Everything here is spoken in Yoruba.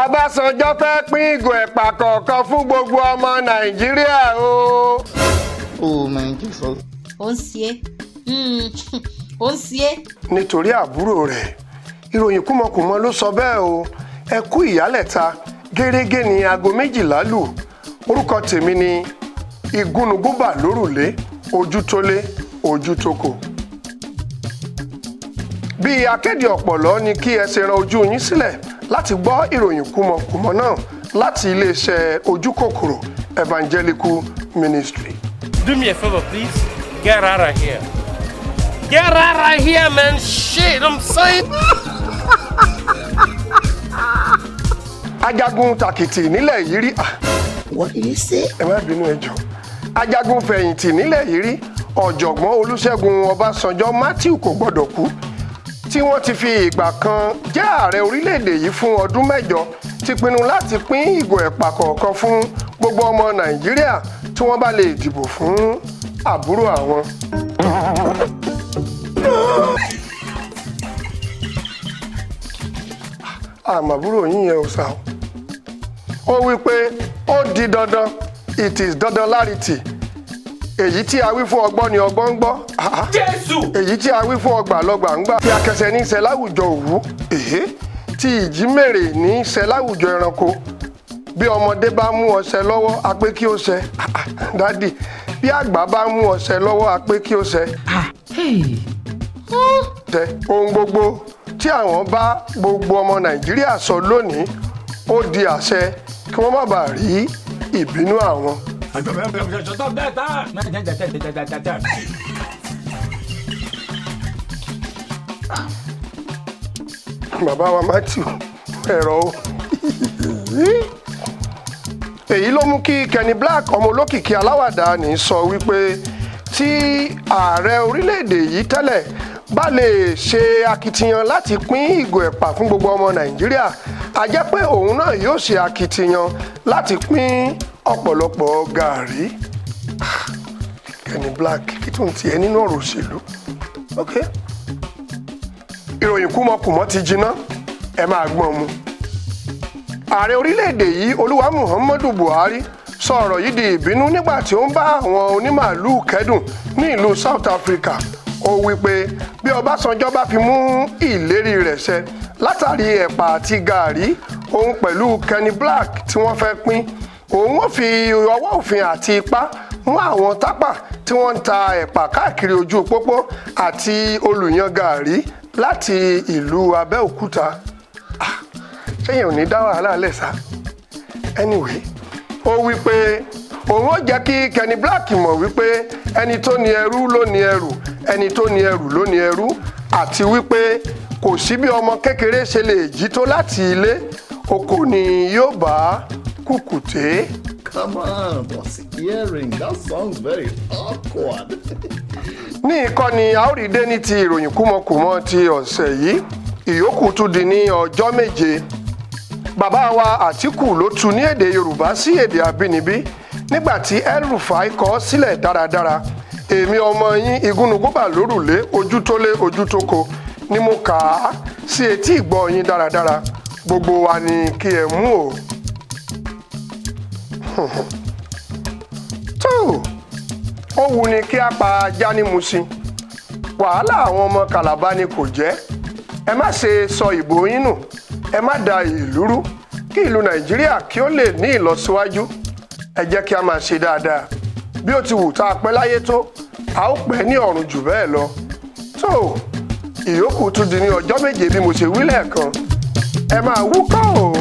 Ọbásanjọ́ fẹ́ pín ìgò ẹ̀pà kọ̀ọ̀kan fún gbogbo ọmọ Nàìjíríà o. Oh my Jesus. Ó ń ṣe é. Ó ń ṣe é. Nítorí àbúrò rẹ̀ ìròyìn kúmọkùmọ ló sọ bẹ́ẹ̀ o. Ẹ kú ìyálẹ̀ta gẹ́rẹ́gẹ́ ní aago 12 lù. Orúkọ tèmi ni Igúnnugúnbà lórùlé ojú tó lé ojú tó kò. Bí akéde ọ̀pọ̀lọ́ ni kí ẹ ṣe ran ojú yín sílẹ̀ láti gbọ́ ìròyìn kúmọkùmọ náà láti iléeṣẹ́ Ojúkòkòrò Evangelical Ministry. Do me a favor, please. Get out of here. Get out of here, man. Shit, I'm saying. Ajagun takìtì nílẹ̀ yìí rí. What did you say? Ẹ má bínú ẹ jọ̀ọ́. Ajagun fẹ̀yìntì nílẹ̀ yìí rí. Ọ̀jọ̀gbọ́n Olúṣẹ́gun Ọbásanjọ́ Matthew kò gbọ́dọ̀ kú. Tí wọ́n ti fi ìgbà kan jẹ́ ààrẹ orílẹ̀-èdè yìí fún ọdún 8 ti pinnu láti pín ìgò ẹ̀pà kọ̀ọ̀kan fún gbogbo ọmọ Nàìjíríà tí wọ́n bá lè dìbò fún àbúrò àwọn. Àmàbúrò yín yẹn ò sá o. Ó wí pé ó di dandan, it is dandanlarity. Èyí tí a wí fún ọgbọ́n ni ọgbọ́n ń gbọ́. Jésù! Èyí tí a wí fún ọgbà lọ́gbà ń gbà. Tí akẹsẹ̀ ní í ṣe láwùjọ òwú. Tí ìjímèrè ní í ṣe láwùjọ ẹranko. Bí ọmọdé bá mú ọṣẹ lọ́wọ́ a pé kí ó ṣẹ. Dádì, bí àgbà bá mú ọṣẹ lọ́wọ́ a pé kí ó ṣẹ. Tẹ ohun gbogbo tí àwọn bá gbogbo ọmọ Nàìjíríà sọ lónìí ó di àṣẹ kí wọ́n má bàa rí ìbínú àwọn. Bàbá wa Matthew ẹ̀rọ o. Èyí ló mú kí Kenny Black ọmọ olókìkí aláwàdà ní sọ wípé tí ààrẹ orílẹ̀-èdè yìí tẹ́lẹ̀ bá lè ṣe akitiyan láti pín ìgò ẹ̀pà fún gbogbo ọmọ Nàìjíríà a jẹ́ pé òun náà yóò ṣe akitiyan láti pín ọ̀pọ̀lọpọ̀ gàárì. Kenny Black kí tó ń tiẹ̀ nínú ọ̀rọ̀ òṣèlú. Okay. Ìròyìn kúmọkùmọ ti jiná ẹ máa gbọ́n mu. Ààrẹ orílẹ̀-èdè yìí Olúwa Muhammadu Buhari sọ ọ̀rọ̀ yìí di ìbínú nígbà tí ó ń bá àwọn onímàálù kẹ́dùn ní ìlú South Africa. Ó wí pé bí Ọbásanjọ́ bá fi mú ìlérí rẹ̀ ṣẹ látàrí ẹ̀pà àti gàárì òun pẹ̀lú Kenny Black tí wọ́n fẹ́ pín òun ó fi ọwọ́ òfin àti ipá mú àwọn tápà tí wọ́n ń ta ẹ̀pà káàkiri ojú pópó àti olùyan gàárì láti ìlú Abẹ́òkúta. Ṣéyìn ò ní dá wàhálà lẹ̀ sá. Anyway, ó wí pé òun ó jẹ́ kí Kenny Black mọ̀ wípé ẹni tó ní ẹrú ló ní ẹrù, ẹni tó ní ẹrù ló ní ẹrú, àti wípé kò sí bí ọmọ kékeré ṣe lè jí tó láti ilé, oko ni yóò bá kùkùté. Come on, what's hearing? That sounds very awkward. Ní ìkànnì àórìdé ní ti ìròyìn kúmọkùmọ ti ọ̀sẹ̀ yìí, ìyókù tún di ní ọjọ́ 7. Bàbá wa Àtíkù ló tú ní èdè Yorùbá sí èdè abínibí nígbà tí El-Rufai kọ sílẹ̀ dáradára. Èmi ọmọ yín Igúnnugúnbà lórùlé ojú tó lé ojú tó kò ni mo kà á sí etí ìgbọ́ yín dáradára. Gbogbo wa ni kí ẹ mú o. Tó ó wù ní kí a pa ajá ní Mùṣín. Wàhálà àwọn ọmọ Kàlàbá ni kò jẹ́. Ẹ má ṣe sọ ìbò yín nù. Ẹ má da ìlú rú kí ìlú Nàìjíríà kí ó lè ní ìlọsíwájú. Ẹ jẹ́ kí a máa ṣe dáadáa. Bí ó ti wù tá a pẹ́ láyé tó, a ó pẹ́ ní ọ̀run jù bẹ́ẹ̀ lọ. Tó ìyókù tún di ní ọjọ́ 7 bí mo ṣe wí lẹ́ẹ̀kan. Ẹ máa wúkọ́ o.